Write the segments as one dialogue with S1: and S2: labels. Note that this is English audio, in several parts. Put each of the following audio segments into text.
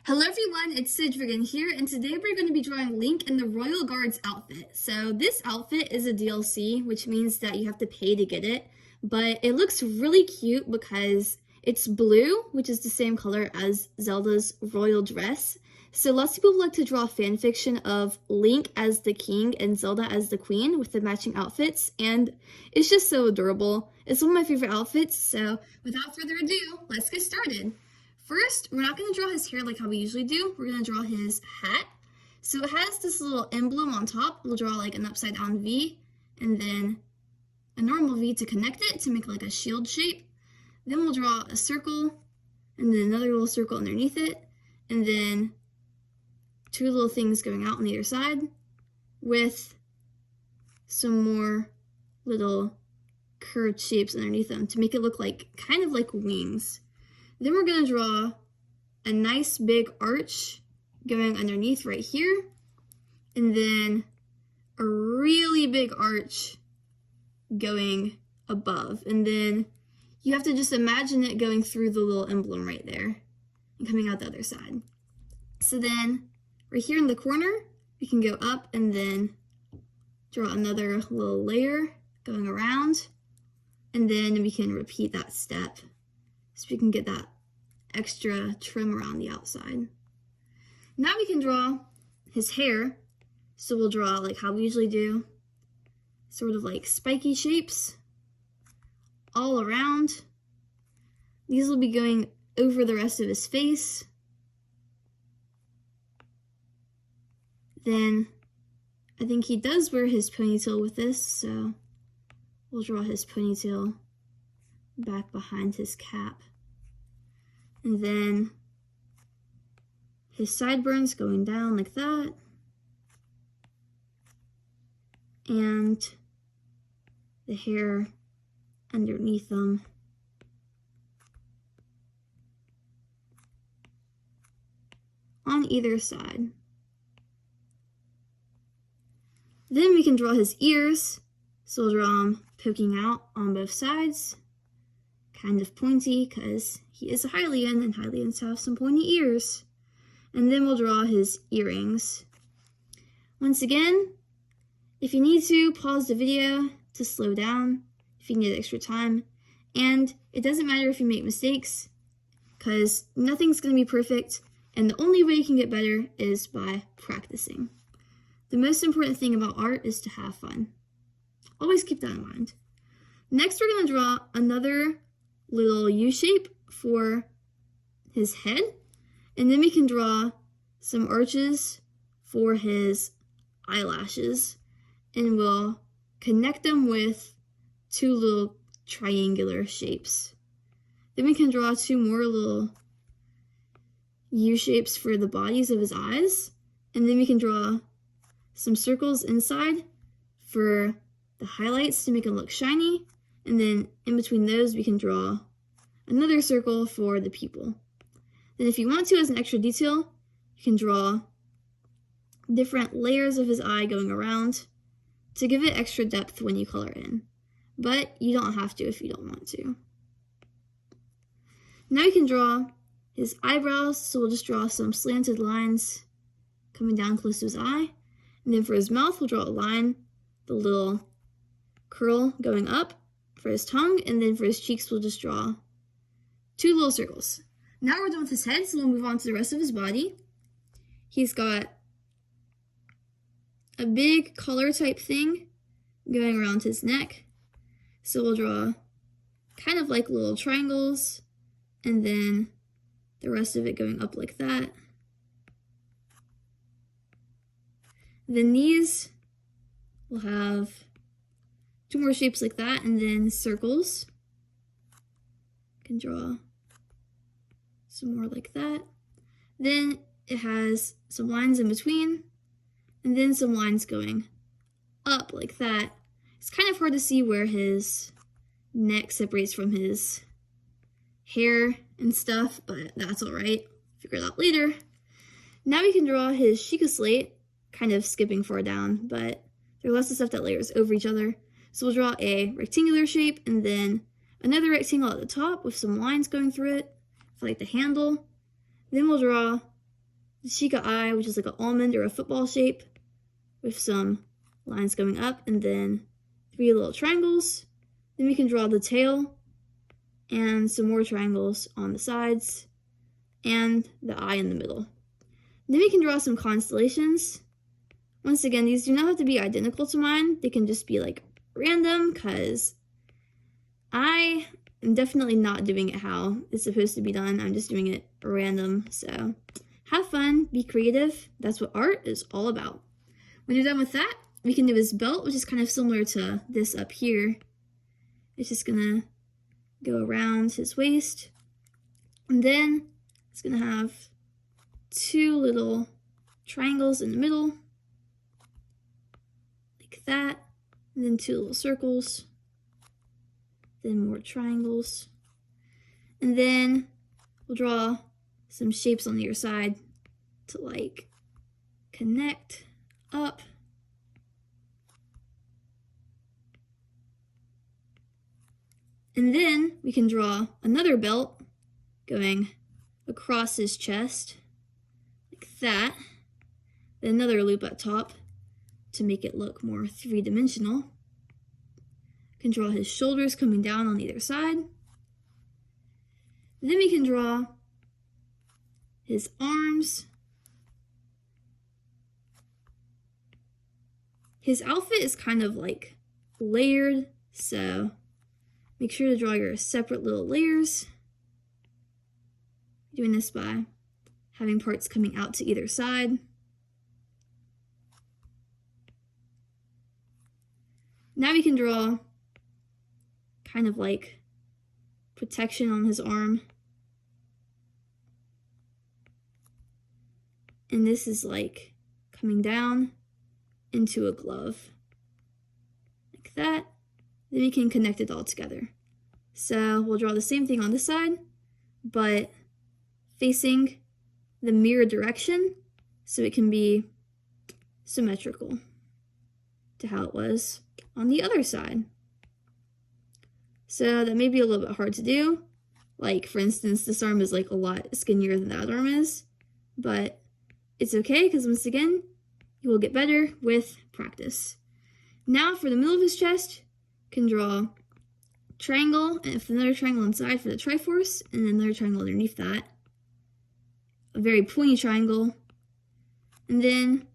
S1: Hello everyone, it's Sidrigan here, and today we're going to be drawing Link in the Royal Guard's outfit. So this outfit is a DLC, which means that you have to pay to get it, but it looks really cute because it's blue, which is the same color as Zelda's royal dress. So lots of people like to draw fan fiction of Link as the king and Zelda as the queen with the matching outfits, and it's just so adorable. It's one of my favorite outfits, so without further ado, let's get started. First, we're not going to draw his hair like how we usually do. We're going to draw his hat. So it has this little emblem on top. We'll draw like an upside down V and then a normal V to connect it to make like a shield shape. Then we'll draw a circle and then another little circle underneath it. And then two little things going out on either side with some more little curved shapes underneath them to make it look like kind of like wings. Then we're going to draw a nice big arch going underneath right here, and then a really big arch going above. And then you have to just imagine it going through the little emblem right there and coming out the other side. So then right here in the corner, we can go up and then draw another little layer going around, and then we can repeat that step so we can get that extra trim around the outside. Now we can draw his hair. So we'll draw like how we usually do, sort of like spiky shapes all around. These will be going over the rest of his face. Then I think he does wear his ponytail with this, so we'll draw his ponytail back behind his cap. And then his sideburns going down like that. And the hair underneath them. On either side. Then we can draw his ears. So we'll draw them poking out on both sides. Kind of pointy because he is a Hylian and Hylians have some pointy ears. And then we'll draw his earrings. Once again, if you need to, pause the video to slow down if you need extra time. And it doesn't matter if you make mistakes because nothing's going to be perfect, and the only way you can get better is by practicing. The most important thing about art is to have fun. Always keep that in mind. Next, we're going to draw another little U shape for his head, and then we can draw some arches for his eyelashes, and we'll connect them with two little triangular shapes. Then we can draw two more little U shapes for the bodies of his eyes, and then we can draw some circles inside for the highlights to make it look shiny. And then in between those, we can draw another circle for the pupil. Then if you want to, as an extra detail, you can draw different layers of his eye going around to give it extra depth when you color in. But you don't have to if you don't want to. Now you can draw his eyebrows, so we'll just draw some slanted lines coming down close to his eye. And then for his mouth, we'll draw a line, the little curl going up for his tongue, and then for his cheeks, we'll just draw two little circles. Now we're done with his head, so we'll move on to the rest of his body. He's got a big collar type thing going around his neck. So we'll draw kind of like little triangles, and then the rest of it going up like that. Then these will have two more shapes like that, and then circles. You can draw some more like that. Then it has some lines in between, and then some lines going up like that. It's kind of hard to see where his neck separates from his hair and stuff, but that's alright. Figure it out later. Now we can draw his Sheikah slate, kind of skipping far down, but there are lots of stuff that layers over each other. So we'll draw a rectangular shape and then another rectangle at the top with some lines going through it for like the handle. Then we'll draw the Chica eye, which is like an almond or a football shape with some lines going up, and then 3 little triangles. Then we can draw the tail and some more triangles on the sides and the eye in the middle. Then we can draw some constellations. Once again, these do not have to be identical to mine. They can just be like random, because I am definitely not doing it how it's supposed to be done. I'm just doing it random. So have fun, be creative. That's what art is all about. When you're done with that, we can do his belt, which is kind of similar to this up here. It's just gonna go around his waist. And then it's gonna have 2 little triangles in the middle, like that. And then 2 little circles. Then more triangles. And then we'll draw some shapes on either side to like connect up. And then we can draw another belt going across his chest, like that. Then another loop at top to make it look more 3-dimensional. Can draw his shoulders coming down on either side. Then we can draw his arms. His outfit is kind of like layered, so make sure to draw your separate little layers. Doing this by having parts coming out to either side. Now we can draw kind of like protection on his arm. And this is like coming down into a glove, like that. Then we can connect it all together. So we'll draw the same thing on this side, but facing the mirror direction so it can be symmetrical to how it was on the other side. So that may be a little bit hard to do. Like, for instance, this arm is like a lot skinnier than that arm is, but it's okay, because once again, you will get better with practice. Now for the middle of his chest, you can draw triangle, and if another triangle inside for the Triforce, and another triangle underneath that. A very pointy triangle. And then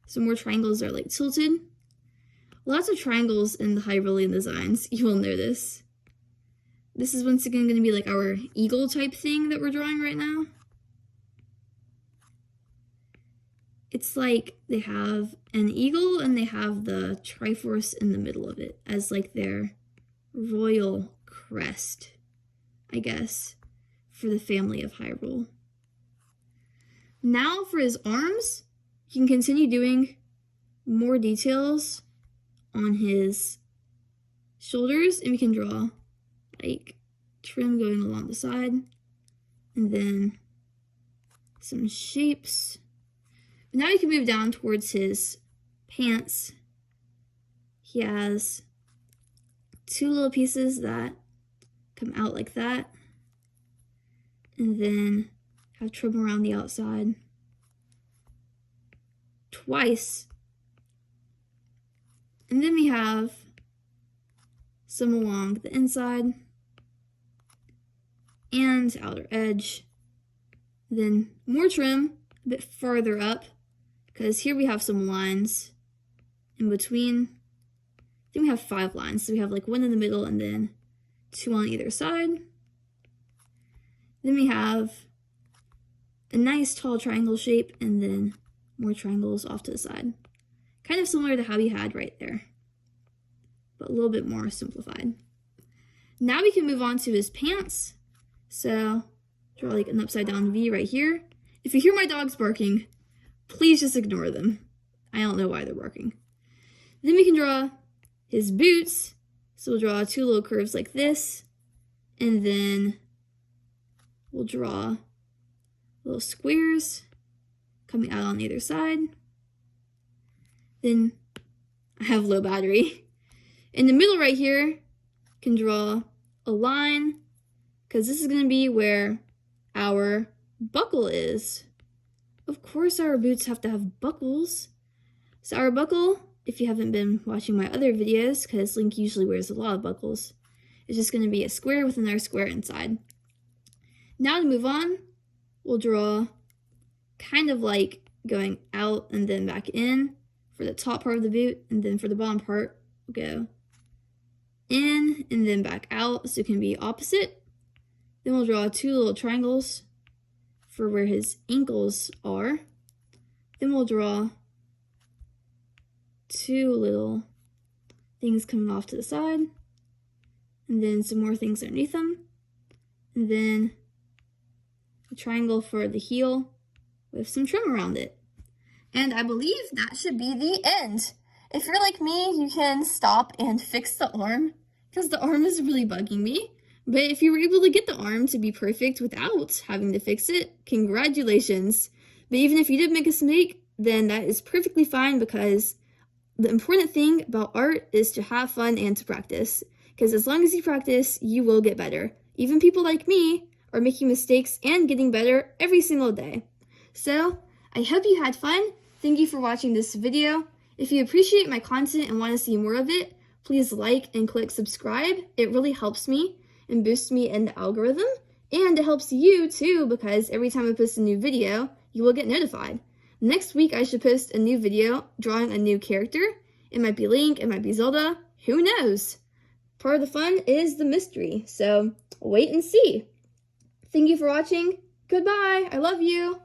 S1: some more triangles are like tilted. Lots of triangles in the Hyrulean designs, you will notice. This is once again going to be like our eagle type thing that we're drawing right now. It's like they have an eagle and they have the Triforce in the middle of it as like their royal crest, I guess, for the family of Hyrule. Now for his arms, you can continue doing more details on his shoulders, and we can draw like trim going along the side, and then some shapes. Now you can move down towards his pants. He has 2 little pieces that come out like that, and then have trim around the outside twice. And then we have some along the inside and outer edge. Then more trim a bit farther up, because here we have some lines in between. Then we have 5 lines, so we have like 1 in the middle and then 2 on either side. Then we have a nice tall triangle shape, and then more triangles off to the side. Kind of similar to how we had right there, but a little bit more simplified. Now we can move on to his pants. So draw like an upside down V right here. If you hear my dogs barking, please just ignore them. I don't know why they're barking. Then we can draw his boots. So we'll draw 2 little curves like this, and then we'll draw little squares coming out on either side. Then I have low battery. In the middle right here, can draw a line, because this is going to be where our buckle is. Of course our boots have to have buckles. So our buckle, if you haven't been watching my other videos, because Link usually wears a lot of buckles, is just going to be a square with another square inside. Now to move on, we'll draw kind of like going out and then back in for the top part of the boot, and then for the bottom part, we'll go in and then back out, so it can be opposite. Then we'll draw 2 little triangles for where his ankles are. Then we'll draw 2 little things coming off to the side, and then some more things underneath them, and then a triangle for the heel with some trim around it. And I believe that should be the end. If you're like me, you can stop and fix the arm, because the arm is really bugging me. But if you were able to get the arm to be perfect without having to fix it, congratulations. But even if you did make a mistake, then that is perfectly fine, because the important thing about art is to have fun and to practice. Because as long as you practice, you will get better. Even people like me are making mistakes and getting better every single day. So, I hope you had fun. Thank you for watching this video. If you appreciate my content and want to see more of it, please like and click subscribe. It really helps me and boosts me in the algorithm. And it helps you too, because every time I post a new video, you will get notified. Next week, I should post a new video drawing a new character. It might be Link, it might be Zelda, who knows? Part of the fun is the mystery, so wait and see. Thank you for watching. Goodbye. I love you.